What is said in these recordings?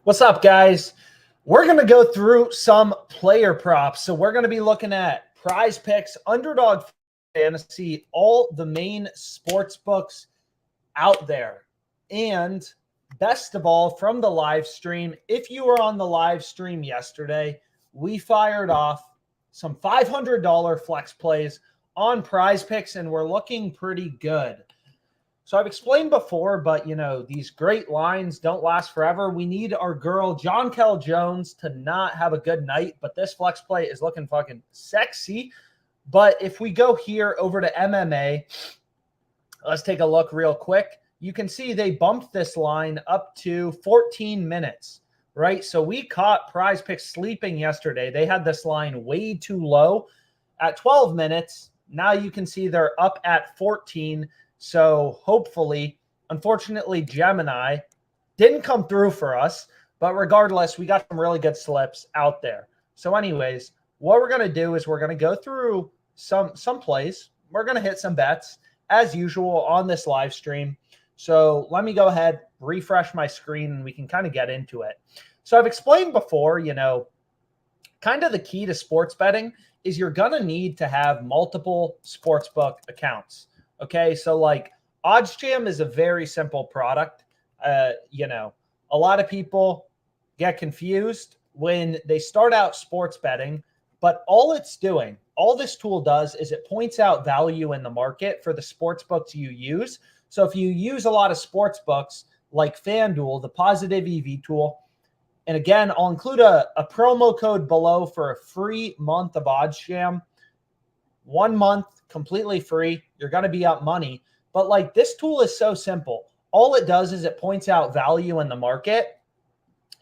What's up, guys? We're going to go through some player props. So we're going to be looking at PrizePicks, Underdog Fantasy, all the main sports books out there. And best of all, from the live stream, if you were on the live stream yesterday, we fired off some $500 flex plays on PrizePicks, and we're looking pretty good. So I've explained before, but, these great lines don't last forever. We need our girl, Jonquel Jones, to not have a good night, but this flex play is looking fucking sexy. But if we go here over to MMA, let's take a look real quick. You can see they bumped this line up to 14 minutes, right? So we caught PrizePicks sleeping yesterday. They had this line way too low at 12 minutes. Now you can see they're up at 14. So hopefully, unfortunately, Gemini didn't come through for us. But regardless, we got some really good slips out there. So anyways, what we're going to do is we're going to go through some plays. We're going to hit some bets as usual on this live stream. So let me go ahead, refresh my screen, and we can kind of get into it. So I've explained before, kind of the key to sports betting is you're going to need to have multiple sportsbook accounts. Okay, so like OddsJam is a very simple product. A lot of people get confused when they start out sports betting, but all this tool does is it points out value in the market for the sports books you use. So if you use a lot of sports books like FanDuel, the positive EV tool, and again, I'll include a promo code below for a free month of OddsJam. 1 month, completely free. You're going to be up money. But this tool is so simple. All it does is it points out value in the market.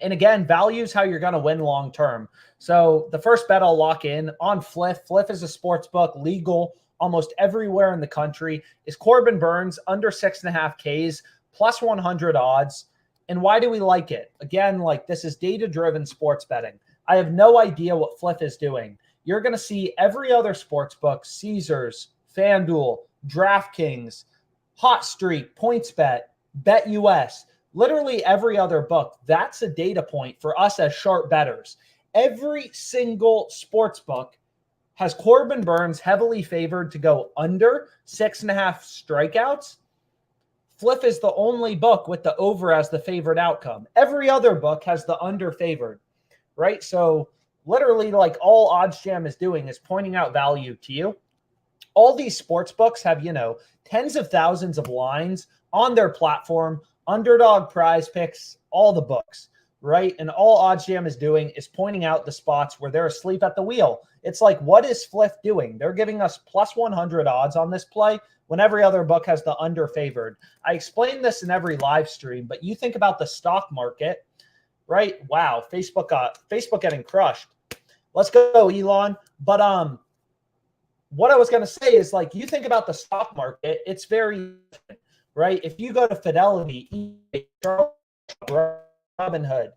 And again, value is how you're going to win long term. So the first bet I'll lock in on Fliff. Fliff is a sports book, legal almost everywhere in the country. Is Corbin Burns under 6.5 Ks, plus 100 odds. And why do we like it? Again, this is data-driven sports betting. I have no idea what Fliff is doing. You're going to see every other sports book, Caesars, FanDuel, DraftKings, Hot Streak, PointsBet, BetUS, literally every other book. That's a data point for us as sharp bettors. Every single sports book has Corbin Burns heavily favored to go under 6.5 strikeouts. Fliff is the only book with the over as the favored outcome. Every other book has the under favored, right? So literally, all OddsJam is doing is pointing out value to you. All these sports books have, tens of thousands of lines on their platform, Underdog, PrizePicks, all the books, right? And all OddsJam is doing is pointing out the spots where they're asleep at the wheel. It's what is Fliff doing? They're giving us plus 100 odds on this play when every other book has the under favored. I explain this in every live stream, but you think about the stock market, right? Wow, Facebook getting crushed. Let's go, Elon. But what I was going to say is you think about the stock market, it's very, right? If you go to Fidelity, Robinhood,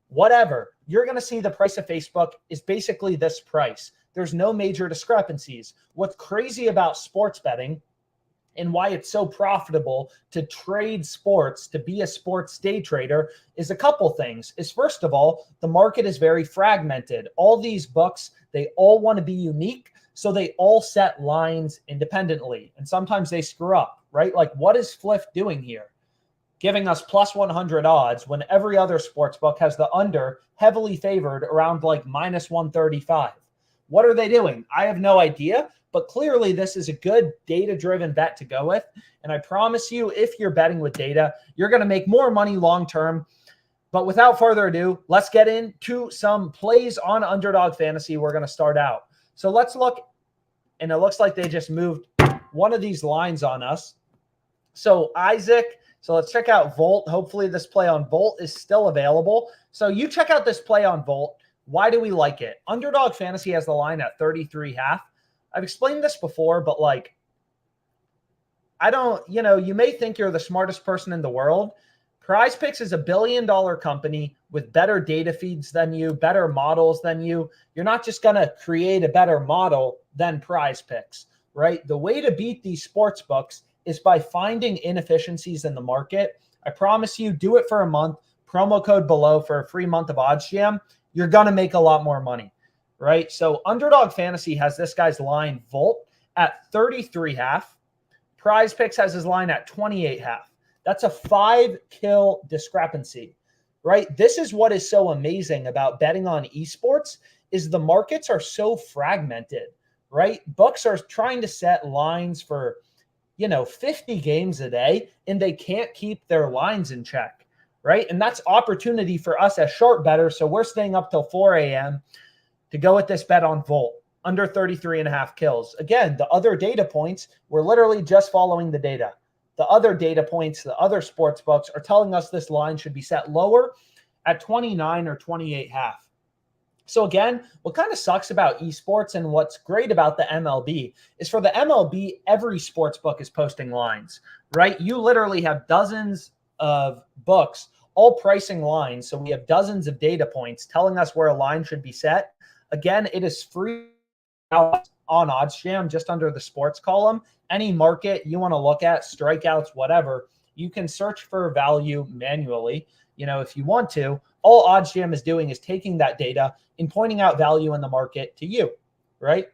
whatever, you're going to see the price of Facebook is basically this price. There's no major discrepancies. What's crazy about sports betting and why it's so profitable to trade sports, to be a sports day trader, is a couple things. Is first of all, the market is very fragmented. All these books, they all want to be unique, so they all set lines independently. And sometimes they screw up, right? What is Fliff doing here? Giving us plus 100 odds when every other sports book has the under heavily favored around minus 135. What are they doing? I have no idea. But clearly, this is a good data-driven bet to go with. And I promise you, if you're betting with data, you're going to make more money long-term. But without further ado, let's get into some plays on Underdog Fantasy. We're going to start out. So let's look, and it looks like they just moved one of these lines on us. So Isaac, so let's check out Volt. Hopefully this play on Volt is still available. So you check out this play on Volt. Why do we like it? Underdog Fantasy has the line at 33.5. I've explained this before, but I don't, you may think you're the smartest person in the world. PrizePicks is $1 billion company with better data feeds than you, better models than you. You're not just going to create a better model than PrizePicks, right? The way to beat these sports books is by finding inefficiencies in the market. I promise you, do it for a month. promo code below for a free month of OddsJam, you're going to make a lot more money, right? So Underdog Fantasy has this guy's line Volt at 33.5. PrizePicks has his line at 28.5. That's a 5-kill discrepancy, right? This is what is so amazing about betting on esports is the markets are so fragmented, right? Books are trying to set lines for, 50 games a day, and they can't keep their lines in check, right? And that's opportunity for us as sharp bettors. So we're staying up till 4 a.m. to go with this bet on Volt, under 33.5 kills. Again, the other data points, we're literally just following the data. The other data points, the other sports books are telling us this line should be set lower at 29 or 28.5. So again, what kind of sucks about esports and what's great about the MLB is for the MLB, every sports book is posting lines, right? You literally have dozens of books all pricing lines. So we have dozens of data points telling us where a line should be set. Again, it is free on OddsJam, just under the sports column. Any market you want to look at, strikeouts, whatever, you can search for value manually, if you want to. All OddsJam is doing is taking that data and pointing out value in the market to you, right?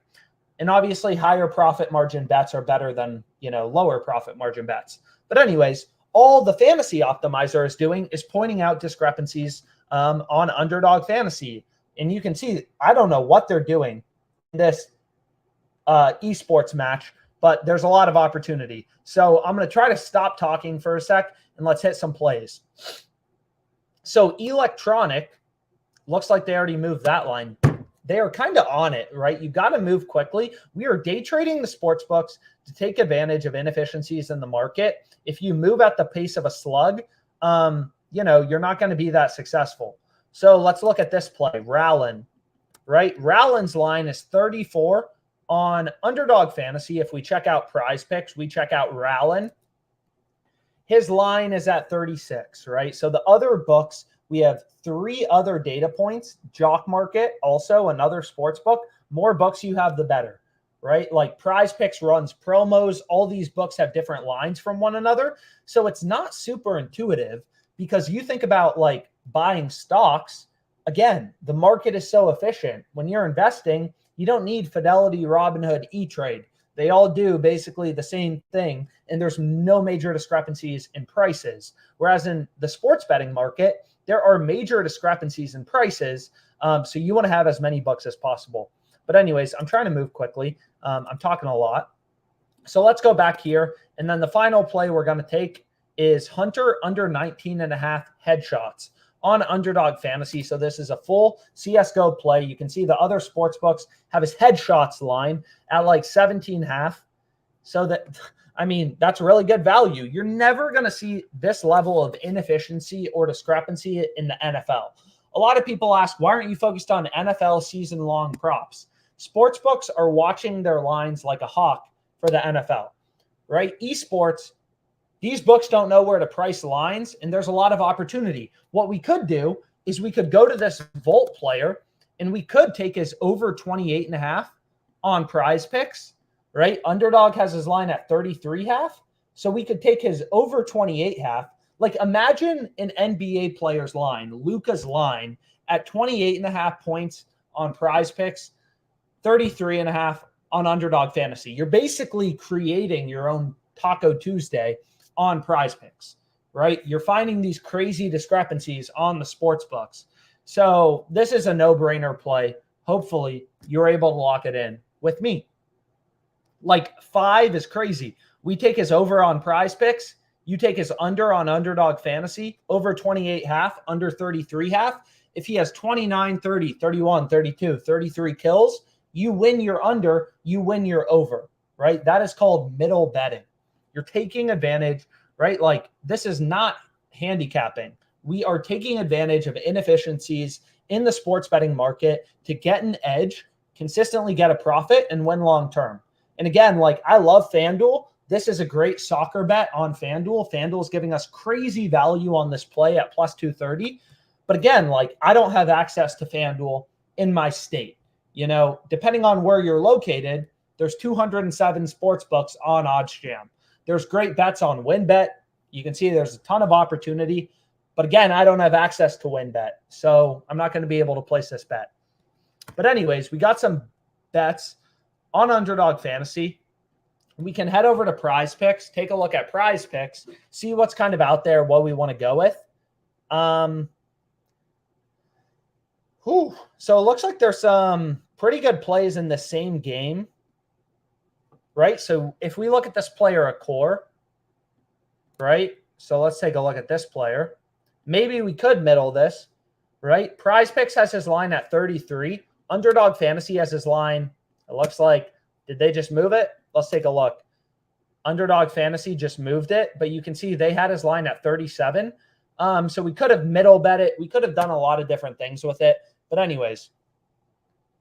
And obviously higher profit margin bets are better than, lower profit margin bets. But anyways, all the fantasy optimizer is doing is pointing out discrepancies on Underdog Fantasy. And you can see, I don't know what they're doing in this esports match, but there's a lot of opportunity. So I'm going to try to stop talking for a sec and let's hit some plays. So Electronic, looks like they already moved that line. They are kind of on it, right? You got to move quickly. We are day trading the sports books to take advantage of inefficiencies in the market. If you move at the pace of a slug, you're not going to be that successful. So let's look at this play, Rallin, right? Rallin's line is 34 on Underdog Fantasy. If we check out PrizePicks, we check out Rallin. His line is at 36, right? So the other books, we have 3 other data points. JockMKT, also another sports book. More books you have, the better, right? Like PrizePicks runs promos. All these books have different lines from one another. So it's not super intuitive because you think about like buying stocks. Again, the market is so efficient. When you're investing, you don't need Fidelity, Robinhood, E-Trade. They all do basically the same thing, and there's no major discrepancies in prices. Whereas in the sports betting market, there are major discrepancies in prices, so you want to have as many books as possible. But anyways, I'm trying to move quickly. I'm talking a lot. So let's go back here, and then the final play we're going to take is Hunter under 19.5 headshots on Underdog Fantasy. So this is a full CSGO play. You can see the other sports books have his headshots line at like 17.5. So that's really good value. You're never going to see this level of inefficiency or discrepancy in the NFL. A lot of people ask, why aren't you focused on NFL season-long props? Sports books are watching their lines like a hawk for the NFL, right? Esports, these books don't know where to price lines, and there's a lot of opportunity. What we could do is we could go to this Volt player, and we could take his over 28.5 on PrizePicks, right? Underdog has his line at 33.5, so we could take his over 28.5. Like imagine an NBA player's line, Luka's line, at 28.5 points on PrizePicks, 33.5 on Underdog Fantasy. You're basically creating your own Taco Tuesday on PrizePicks, right? You're finding these crazy discrepancies on the sports books. So this is a no-brainer play. Hopefully you're able to lock it in with me. Like 5 is crazy. We take his over on PrizePicks. You take his under on Underdog Fantasy, over 28.5, under 33.5. If he has 29, 30, 31, 32, 33 kills, you win your under, you win your over, right? That is called middle betting. You're taking advantage, right? Like this is not handicapping. We are taking advantage of inefficiencies in the sports betting market to get an edge, consistently get a profit, and win long-term. And again, like I love FanDuel. This is a great soccer bet on FanDuel. FanDuel is giving us crazy value on this play at plus 230. But again, like I don't have access to FanDuel in my state. Depending on where you're located, there's 207 sports books on OddsJam. There's great bets on WinBet. You can see there's a ton of opportunity. But again, I don't have access to WinBet, so I'm not going to be able to place this bet. But anyways, we got some bets on Underdog Fantasy. We can head over to PrizePicks, take a look at PrizePicks, see what's kind of out there, what we want to go with. So it looks like there's some pretty good plays in the same game, right? So if we look at this player at core, right? So let's take a look at this player. Maybe we could middle this, right? PrizePicks has his line at 33. Underdog Fantasy has his line. It looks like, did they just move it? Let's take a look. Underdog Fantasy just moved it, but you can see they had his line at 37. So we could have middle bet it. We could have done a lot of different things with it. But anyways,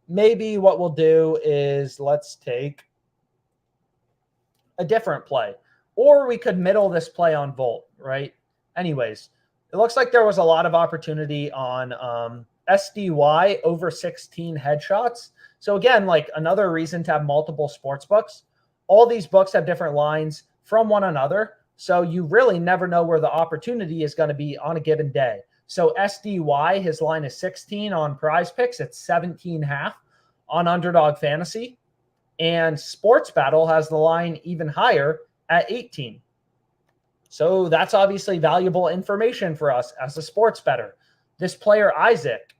maybe what we'll do is let's take a different play. Or we could middle this play on Volt, right? Anyways, it looks like there was a lot of opportunity on SDY over 16 headshots. So again, like another reason to have multiple sports books. All these books have different lines from one another. So you really never know where the opportunity is going to be on a given day. So SDY, his line is 16 on PrizePicks. It's 17.5 on Underdog Fantasy. And SportsBattle has the line even higher at 18. So that's obviously valuable information for us as a sports bettor. This player, Isaac,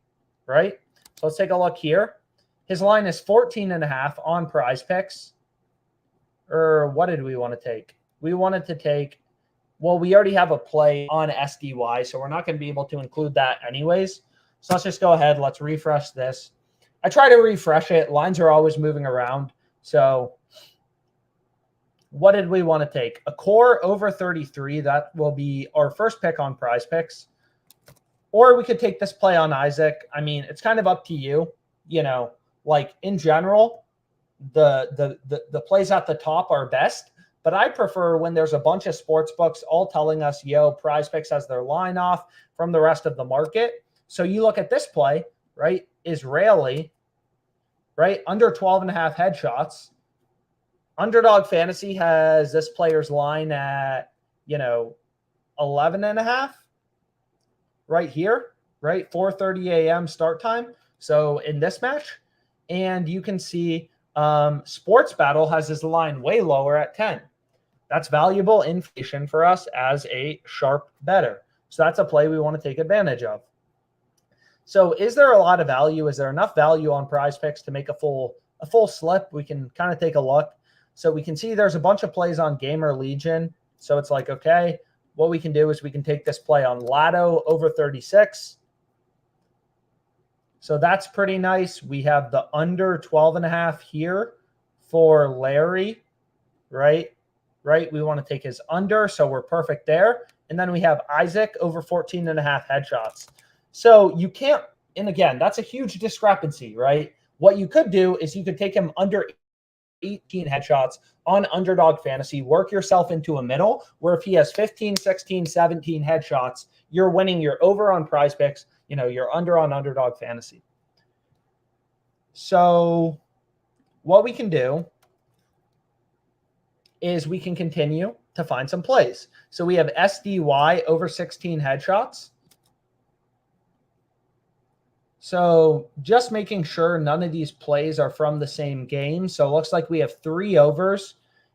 right? So let's take a look here. His line is 14.5 on PrizePicks. Or what did we want to take? We wanted to take, well, we already have a play on SDY, so we're not going to be able to include that anyways. So let's just go ahead. Let's refresh this. I try to refresh it. Lines are always moving around. So what did we want to take? A core over 33. That will be our first pick on PrizePicks. Or we could take this play on Isaac. I mean, it's kind of up to you. You know, like in general, the plays at the top are best. But I prefer when there's a bunch of sports books all telling us, yo, PrizePicks has their line off from the rest of the market. So you look at this play, right? Israeli, right? Under 12.5 headshots. Underdog Fantasy has this player's line at, 11.5 right here, right? 4:30 a.m. start time. So in this match, and you can see SportsBattle has his line way lower at 10. That's valuable information for us as a sharp bettor. So that's a play we want to take advantage of. So is there a lot of value? Is there enough value on PrizePicks to make a full slip? We can kind of take a look. So we can see there's a bunch of plays on Gamer Legion. So it's like, okay, what we can do is we can take this play on Lotto over 36. So that's pretty nice. We have the under 12.5 here for Larry, right? Right. We want to take his under. So we're perfect there. And then we have Isaac over 14.5 headshots. So you can't, and again, that's a huge discrepancy, right? What you could do is you could take him under 18 headshots on Underdog Fantasy, work yourself into a middle where if he has 15, 16, 17 headshots, you're winning your over on PrizePicks, you're under on Underdog Fantasy. So what we can do is we can continue to find some plays. So we have SDY over 16 headshots. So just making sure none of these plays are from the same game. So it looks like we have 3 overs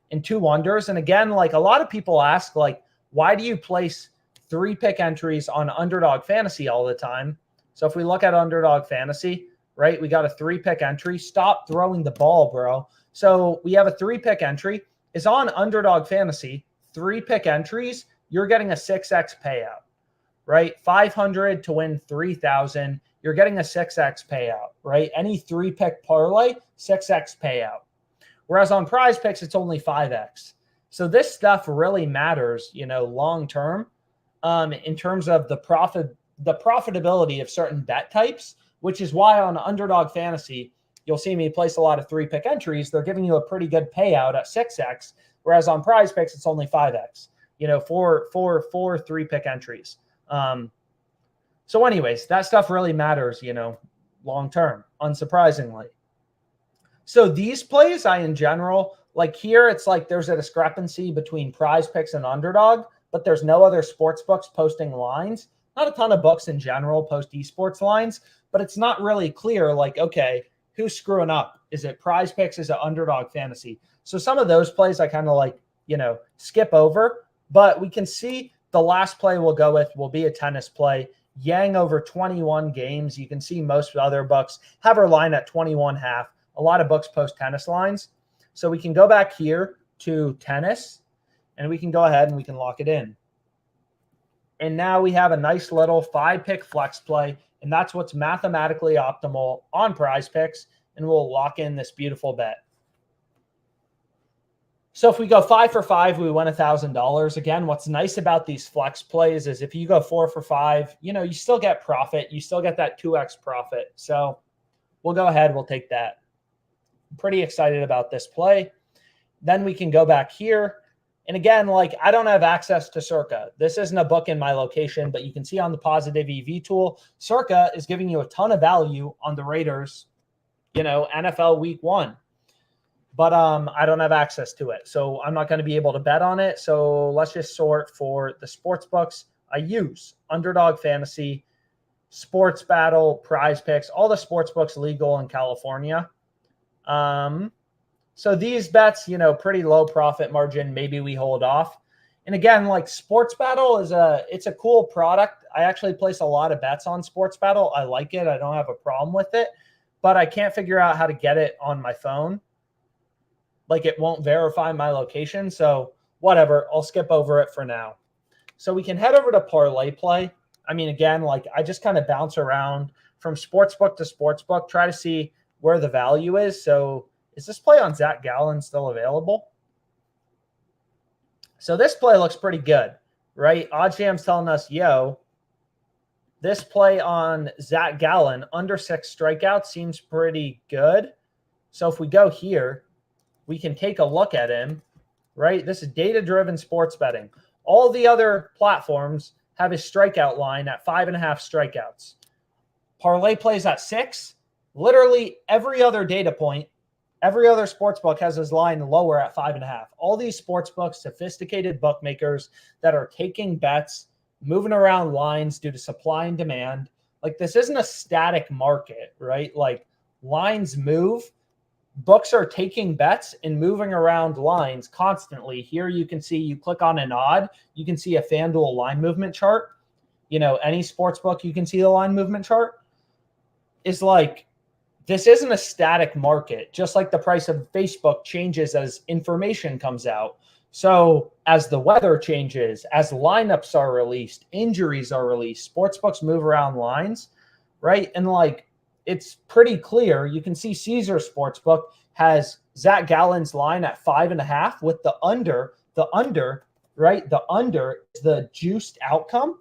and 2 unders. And again, like a lot of people ask, like, why do you place 3 pick entries on Underdog Fantasy all the time? So if we look at Underdog Fantasy, right, we got a 3 pick entry. Stop throwing the ball, bro. So we have a 3 pick entry. Is on Underdog Fantasy, 3 pick entries, you're getting a 6x payout, right? 500 to win 3,000. You're getting a 6x payout, right? Any 3 pick parlay, 6x payout. Whereas on PrizePicks, it's only 5x. So this stuff really matters, long term, in terms of the profitability of certain bet types, which is why on Underdog Fantasy, you'll see me place a lot of 3 pick entries. They're giving you a pretty good payout at 6x, whereas on PrizePicks, it's only 5x, for 3 pick entries. So anyways, that stuff really matters, long term, unsurprisingly. So these plays, in general, like here, it's like there's a discrepancy between PrizePicks and Underdog, but there's no other sports books posting lines. not a ton of books in general post esports lines, but it's not really clear, like, okay, who's screwing up? Is it PrizePicks? Is it Underdog Fantasy? So some of those plays I kind of like, skip over, but we can see the last play we'll go with will be a tennis play. Yang over 21 games. You can see most other books have our line at 21.5. A lot of books post tennis lines. So we can go back here to tennis, and we can go ahead and we can lock it in. And now we have a nice little 5-pick flex play, and that's what's mathematically optimal on PrizePicks, and we'll lock in this beautiful bet. So if we go 5 for 5, we win $1,000. Again, what's nice about these flex plays is if you go 4 for 5, you still get profit. You still get that 2x profit. So we'll go ahead. We'll take that. I'm pretty excited about this play. Then we can go back here. And again, I don't have access to Circa. This isn't a book in my location, but you can see on the positive EV tool, Circa is giving you a ton of value on the Raiders, NFL week 1. But I don't have access to it, so I'm not going to be able to bet on it. So let's just sort for the sports books. I use Underdog Fantasy, SportsBattle, PrizePicks, all the sports books legal in California. So these bets, pretty low profit margin. Maybe we hold off. And again, SportsBattle it's a cool product. I actually place a lot of bets on SportsBattle. I like it. I don't have a problem with it, but I can't figure out how to get it on my phone. It won't verify my location. So whatever, I'll skip over it for now. So we can head over to ParlayPlay. I mean, again, I just kind of bounce around from sportsbook to sportsbook, try to see where the value is. So is this play on Zach Gallen still available? So this play looks pretty good, right? OddsJam's telling us, this play on Zach Gallen under 6 strikeouts seems pretty good. So if we go here, we can take a look at him, right? This is data-driven sports betting. All the other platforms have his strikeout line at 5.5 strikeouts. Parlay plays at 6. Literally every other data point, every other sportsbook has his line lower at 5.5. All these sportsbooks, sophisticated bookmakers that are taking bets, moving around lines due to supply and demand. This isn't a static market, right? Lines move. Books are taking bets and moving around lines constantly. Here you can see, you click on an odd, you can see a FanDuel line movement chart. Any sports book, you can see the line movement chart. Is this isn't a static market, just like the price of Facebook changes as information comes out. So as the weather changes, as lineups are released, injuries are released, sportsbooks move around lines, right? And it's pretty clear. You can see Caesar Sportsbook has Zach Gallen's line at 5.5 with the under, right? The under is the juiced outcome.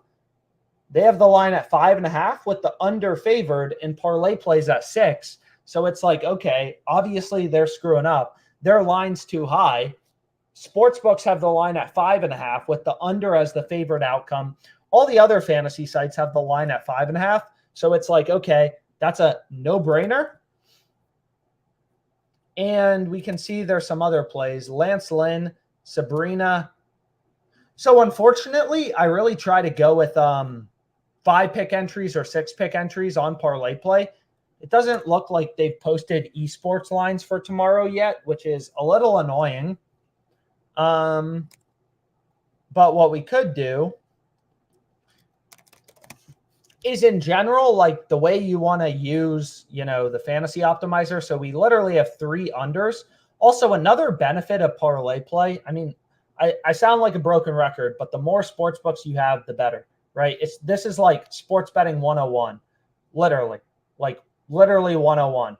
They have the line at 5.5 with the under favored, and parlay plays at 6. So it's okay, obviously they're screwing up. Their line's too high. Sportsbooks have the line at 5.5 with the under as the favored outcome. All the other fantasy sites have the line at 5.5. So it's okay, that's a no-brainer. And we can see there's some other plays. Lance Lynn, Sabrina. So unfortunately, I really try to go with 5-pick entries or 6-pick entries on ParlayPlay. It doesn't look like they've posted esports lines for tomorrow yet, which is a little annoying. But what we could do is, in general, the way you want to use, the fantasy optimizer. So we literally have 3 unders. Also, another benefit of ParlayPlay, I mean, I sound like a broken record, but the more sports books you have, the better, right? This is like sports betting 101, literally 101.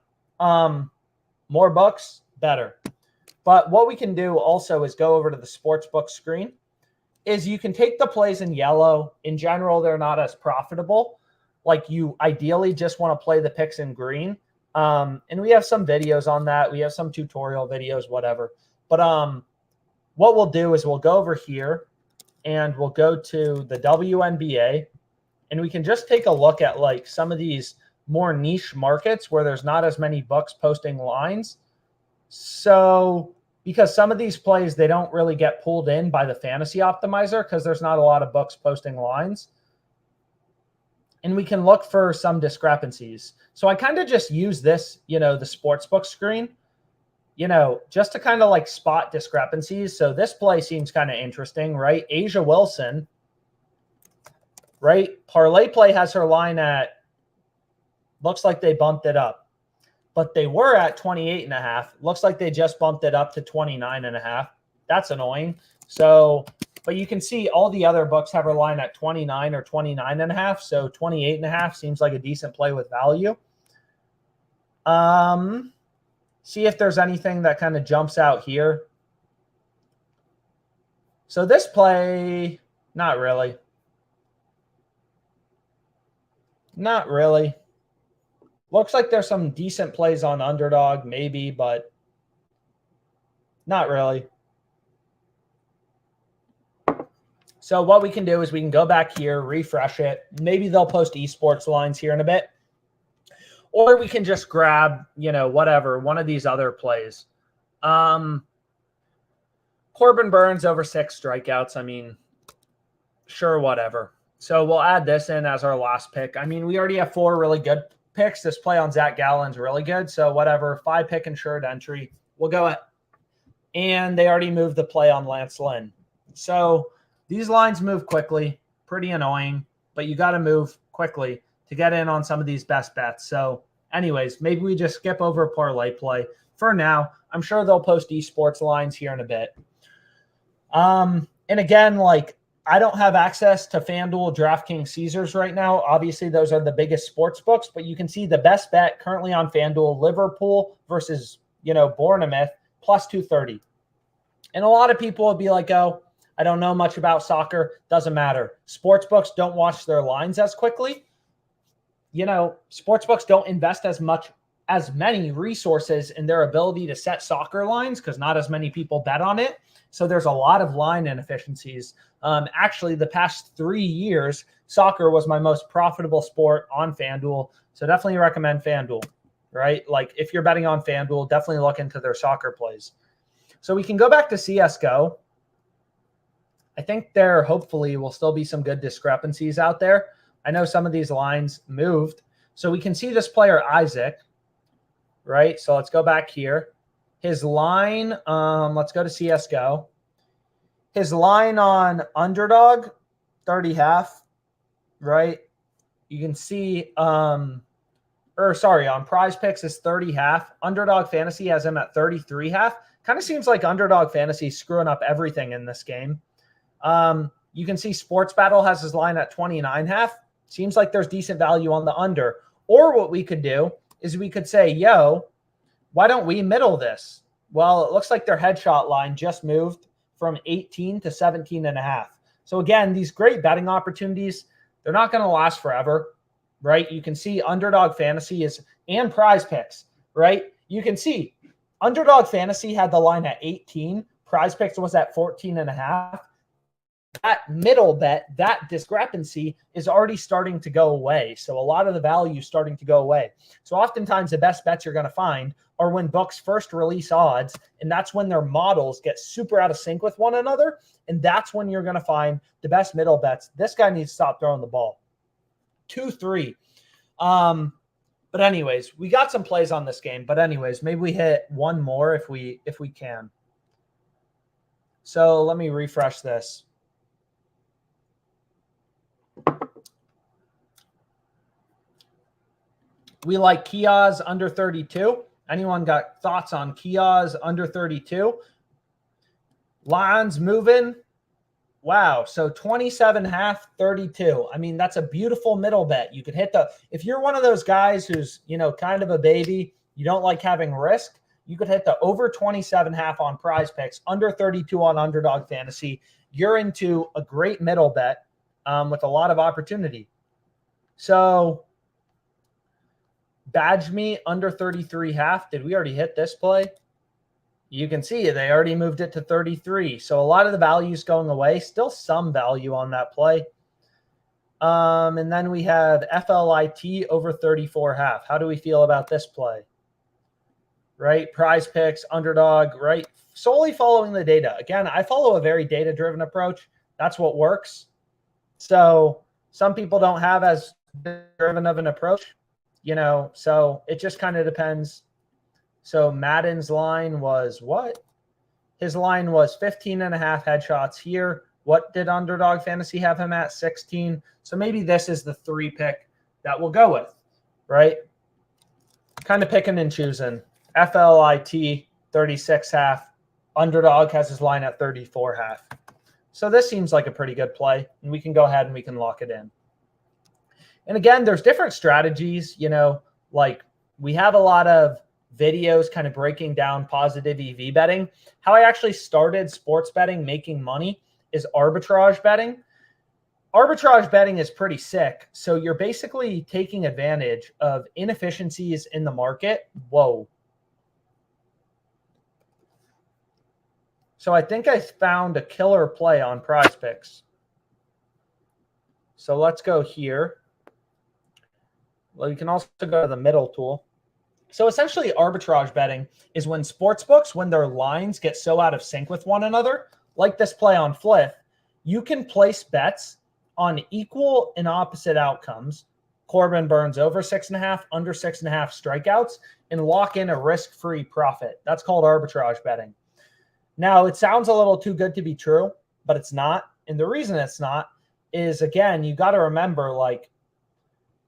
More books, better. But what we can do also is go over to the sportsbook screen. Is you can take the plays in yellow. In general, they're not as profitable. You ideally just want to play the picks in green. And we have some videos on that. We have some tutorial videos, whatever. But what we'll do is we'll go over here and we'll go to the WNBA, and we can just take a look at some of these more niche markets where there's not as many books posting lines. So because some of these plays, they don't really get pulled in by the fantasy optimizer because there's not a lot of books posting lines. and we can look for some discrepancies. So I kind of just use this, the sportsbook screen, just to kind of like spot discrepancies. So this play seems kind of interesting, right? Asia Wilson, right? ParlayPlay has her line at, looks like they bumped it up, but they were at 28.5. Looks like they just bumped it up to 29.5. That's annoying. So, but you can see all the other books have her line at 29 or 29.5. So 28.5 seems like a decent play with value. See if there's anything that kind of jumps out here. So this play, not really. Not really. Looks like there's some decent plays on Underdog, maybe, but not really. So what we can do is we can go back here, refresh it. Maybe they'll post esports lines here in a bit. Or we can just grab, whatever, one of these other plays. Corbin Burns over 6 strikeouts. I mean, sure, whatever. So we'll add this in as our last pick. I mean, we already have 4 really good picks. This play on Zach Gallen's really good. So whatever, 5 pick insured entry. We'll go ahead. And they already moved the play on Lance Lynn. So these lines move quickly. Pretty annoying, but you got to move quickly to get in on some of these best bets. So anyways, maybe we just skip over ParlayPlay for now. I'm sure they'll post esports lines here in a bit. And again, I don't have access to FanDuel, DraftKings, Caesars right now. Obviously, those are the biggest sports books, but you can see the best bet currently on FanDuel, Liverpool versus, Bournemouth, plus 230. And a lot of people would be like, oh, I don't know much about soccer. Doesn't matter. Sports books don't watch their lines as quickly. Sports books don't invest as many resources in their ability to set soccer lines because not as many people bet on it. So there's a lot of line inefficiencies. Actually, the past 3 years, soccer was my most profitable sport on FanDuel. So definitely recommend FanDuel, right? If you're betting on FanDuel, definitely look into their soccer plays. So we can go back to CSGO. I think there hopefully will still be some good discrepancies out there. I know some of these lines moved. So we can see this player, Isaac, right? So let's go back here. His line, let's go to CSGO. His line on Underdog, 30.5, right? You can see, on PrizePicks is 30.5. Underdog Fantasy has him at 33.5. Kind of seems like Underdog Fantasy screwing up everything in this game. You can see SportsBattle has his line at 29.5. Seems like there's decent value on the under. Or what we could do is we could say, yo, why don't we middle this? Well, it looks like their headshot line just moved from 18 to 17.5. So again, these great betting opportunities, they're not going to last forever, right? You can see Underdog Fantasy and PrizePicks, right? You can see Underdog Fantasy had the line at 18. PrizePicks was at 14.5. That middle bet, that discrepancy is already starting to go away. So a lot of the value is starting to go away. So oftentimes the best bets you're going to find are when books first release odds, and that's when their models get super out of sync with one another, and that's when you're going to find the best middle bets. This guy needs to stop throwing the ball. 2-3. But anyways, we got some plays on this game. But anyways, maybe we hit one more if we can. So let me refresh this. We like Kia's under 32. Anyone got thoughts on Kia's under 32? Lines moving. Wow. So 27.5, 32. I mean, that's a beautiful middle bet. You could hit if you're one of those guys who's, kind of a baby, you don't like having risk, you could hit the over 27.5 on PrizePicks, under 32 on Underdog Fantasy. You're into a great middle bet with a lot of opportunity. So Badge Me under 33.5. Did we already hit this play? You can see they already moved it to 33. So a lot of the value is going away. Still some value on that play. And then we have FLIT over 34.5. How do we feel about this play? Right? PrizePicks, Underdog, right? Solely following the data. Again, I follow a very data-driven approach. That's what works. So some people don't have as driven of an approach, you know, so it just kind of depends. So Madden's line was what? His line was 15.5 headshots here. What did Underdog Fantasy have him at? 16. So maybe this is the 3 pick that we'll go with, right? Kind of picking and choosing. FLIT 36.5. Underdog has his line at 34.5. So this seems like a pretty good play, and we can go ahead and we can lock it in. And again, there's different strategies, you know, like we have a lot of videos kind of breaking down positive EV betting. How I actually started sports betting, making money, is arbitrage betting. Arbitrage betting is pretty sick. So you're basically taking advantage of inefficiencies in the market. Whoa. So I think I found a killer play on PrizePicks. So let's go here. Well, you can also go to the middle tool. So essentially arbitrage betting is when sportsbooks, when their lines get so out of sync with one another, like this play on Fliff, you can place bets on equal and opposite outcomes. Corbin Burns over 6.5, under 6.5 strikeouts, and lock in a risk-free profit. That's called arbitrage betting. Now, it sounds a little too good to be true, but it's not. And the reason it's not is, again, you got to remember, like,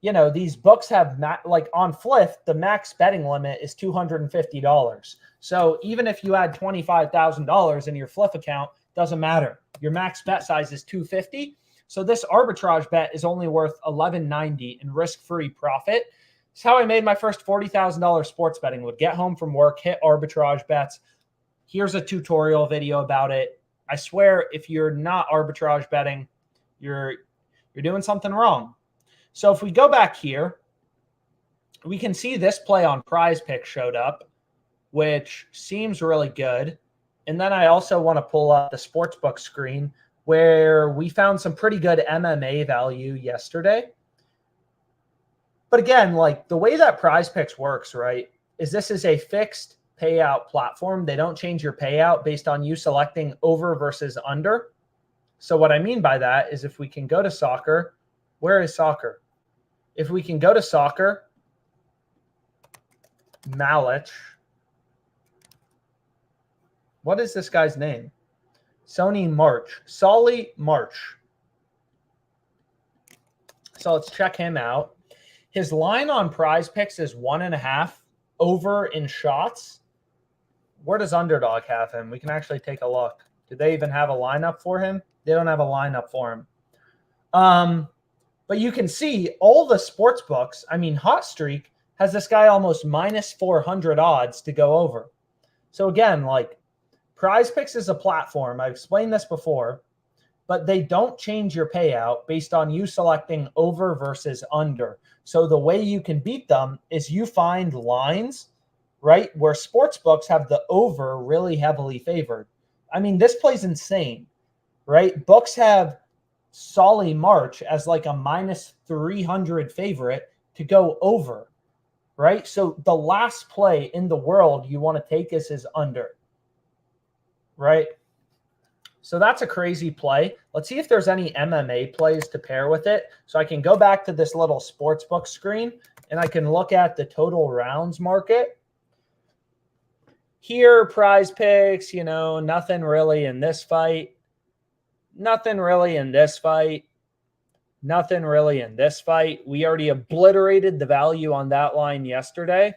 you know, these books have, like on Fliff, the max betting limit is $250. So even if you had $25,000 in your Fliff account, doesn't matter. Your max bet size is $250. So this arbitrage bet is only worth $11.90 in risk-free profit. It's how I made my first $40,000 sports betting. Would get home from work, hit arbitrage bets. Here's a tutorial video about it. I swear, if you're not arbitrage betting, you're doing something wrong. So if we go back here, we can see this play on PrizePicks showed up, which seems really good. And then I also want to pull up the sportsbook screen where we found some pretty good MMA value yesterday. But again, like the way that PrizePicks works, right, is this is a fixed payout platform. They don't change your payout based on you selecting over versus under. So what I mean by that is if we can go to soccer, where is soccer? If we can go to soccer, Malich. What is this guy's name? Solly March. So let's check him out. His line on PrizePicks is 1.5 over in shots. Where does Underdog have him? We can actually take a look. Do they even have a lineup for him? They don't have a lineup for him. But you can see all the sports books. I mean, Hot Streak has this guy almost minus 400 odds to go over. So again, like PrizePicks is a platform. I've explained this before, but they don't change your payout based on you selecting over versus under. So the way you can beat them is you find lines, right, where sports books have the over really heavily favored. I mean, this play's insane, right? Books have Solly March as like a minus 300 favorite to go over, right? So the last play in the world you want to take is his under, right? So that's a crazy play. Let's see if there's any MMA plays to pair with it. So I can go back to this little sportsbook screen and I can look at the total rounds market. Here, PrizePicks, you know, nothing really in this fight. Nothing really in this fight. Nothing really in this fight. We already obliterated the value on that line yesterday.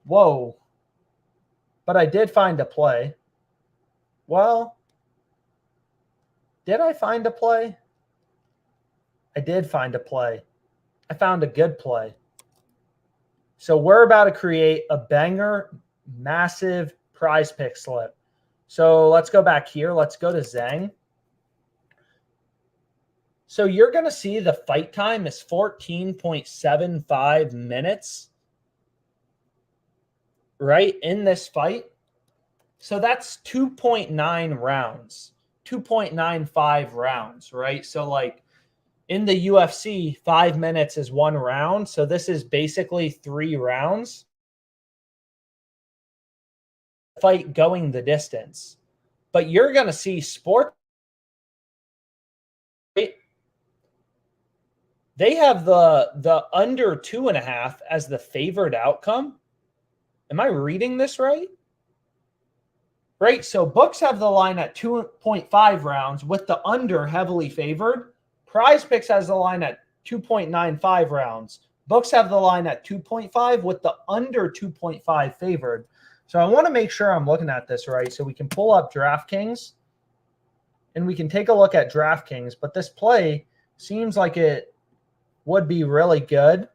Whoa. But I did find a play. Well, did I find a play? I did find a play. I found a good play. So we're about to create a banger, massive PrizePick slip. So let's go back here. Let's go to Zhang. So you're going to see the fight time is 14.75 minutes, right, in this fight. So that's 2.9 rounds, 2.95 rounds, right? So like in the UFC, 5 minutes is 1 round. So this is basically 3 rounds. Fight going the distance. But you're going to see sports They have the under 2.5 as the favored outcome. Am I reading this right? Right, so books have the line at 2.5 rounds with the under heavily favored. PrizePicks has the line at 2.95 rounds. Books have the line at 2.5 with the under 2.5 favored. So I want to make sure I'm looking at this right. So we can pull up DraftKings and we can take a look at DraftKings. But this play seems like it would be really good.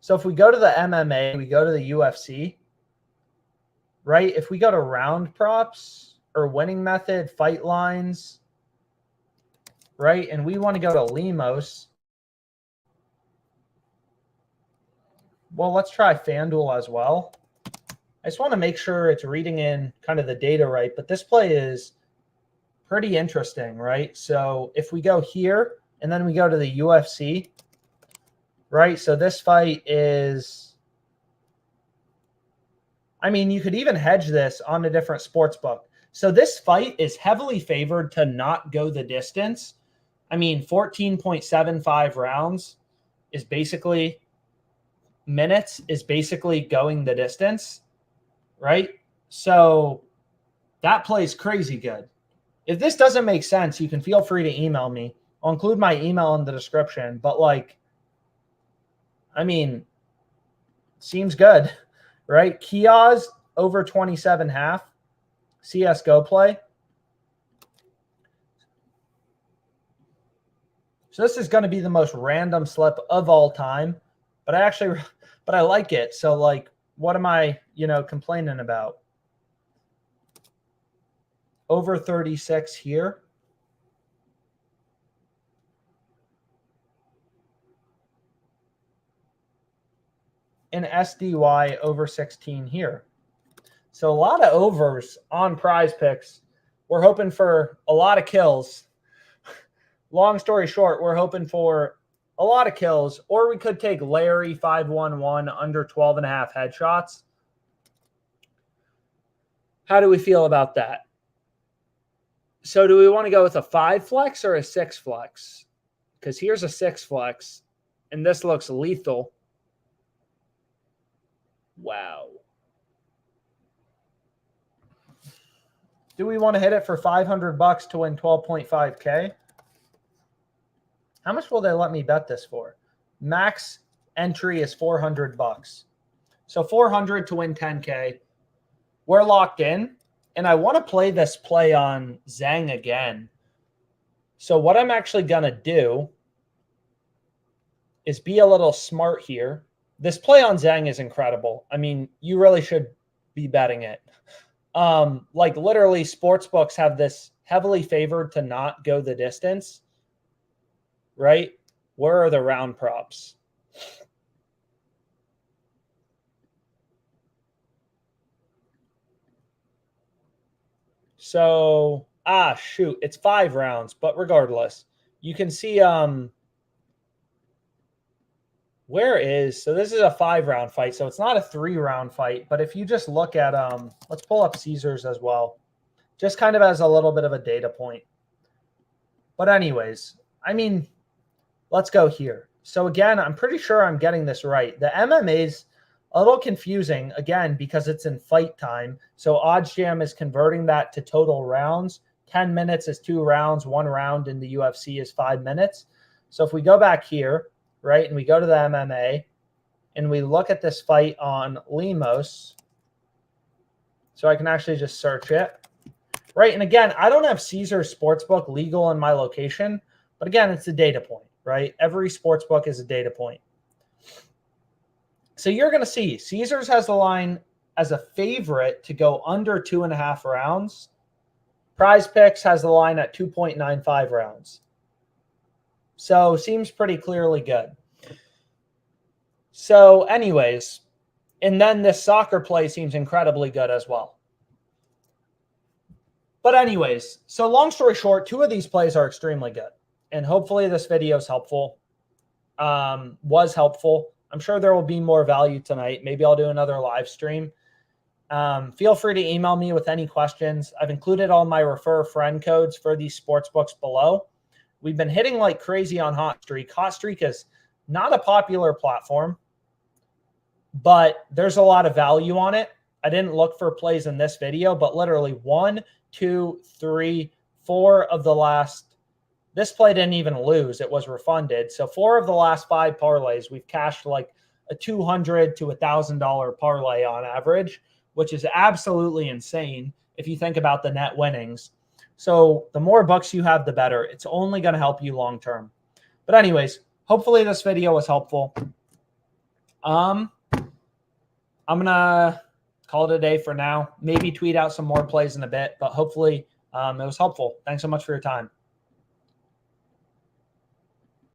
So if we go to the MMA, we go to the UFC, right? If we go to round props or winning method, fight lines, right? And we want to go to Lemos. Well, let's try FanDuel as well. I just want to make sure it's reading in kind of the data right, but this play is pretty interesting, right? So if we go here and then we go to the UFC, right? So this fight is, I mean, you could even hedge this on a different sports book. So this fight is heavily favored to not go the distance. I mean, 14.75 rounds is basically minutes is basically going the distance, right? So that plays crazy good. If this doesn't make sense, you can feel free to email me. I'll include my email in the description. But like, I mean, seems good, right? Kiaz over 27.5 CSGO play. So this is going to be the most random slip of all time, but I like it. So like, what am I, complaining about? Over 36 here. And SDY over 16 here. So a lot of overs on PrizePicks. We're hoping for a lot of kills. Long story short, we're hoping for a lot of kills, or we could take Larry 511 under 12.5 headshots. How do we feel about that? So do we want to go with a 5 flex or a 6 flex? Because here's a 6 flex, and this looks lethal. Wow. Do we want to hit it for $500 to win 12.5K? How much will they let me bet this for? Max entry is $400. So 400 to win 10K. We're locked in, and I want to play this play on Zhang again. So what I'm actually going to do is be a little smart here. This play on Zhang is incredible. I mean, you really should be betting it. Like literally sportsbooks have this heavily favored to not go the distance, right? Where are the round props? So, shoot, it's 5 rounds, but regardless, you can see, so this is a 5-round fight. So it's not a 3-round fight, but if you just look at, let's pull up Caesars as well, just kind of as a little bit of a data point. But anyways, I mean, let's go here. So again, I'm pretty sure I'm getting this right. The MMA's a little confusing, again, because it's in fight time. So OddsJam is converting that to total rounds. 10 minutes is 2 rounds. 1 round in the UFC is 5 minutes. So if we go back here, right, and we go to the MMA, and we look at this fight on Lemos, so I can actually just search it, right? And again, I don't have Caesars Sportsbook legal in my location, but again, it's a data point, right? Every sportsbook is a data point. So you're going to see Caesars has the line as a favorite to go under 2.5 rounds. PrizePicks has the line at 2.95 rounds. So seems pretty clearly good. So anyways, and then this soccer play seems incredibly good as well. But anyways, so long story short, 2 of these plays are extremely good. And hopefully this video is helpful, was helpful. I'm sure there will be more value tonight. Maybe I'll do another live stream. Feel free to email me with any questions. I've included all my refer a friend codes for these sports books below. We've been hitting like crazy on Hot Streak. Hot Streak is not a popular platform, but there's a lot of value on it. I didn't look for plays in this video, but literally 1, 2, 3, 4 of the last, this play didn't even lose. It was refunded. So 4 of the last 5 parlays, we've cashed like a $200 to $1,000 parlay on average, which is absolutely insane if you think about the net winnings. So the more bucks you have, the better. It's only going to help you long term. But anyways, hopefully this video was helpful. I'm going to call it a day for now. Maybe tweet out some more plays in a bit, but hopefully it was helpful. Thanks so much for your time.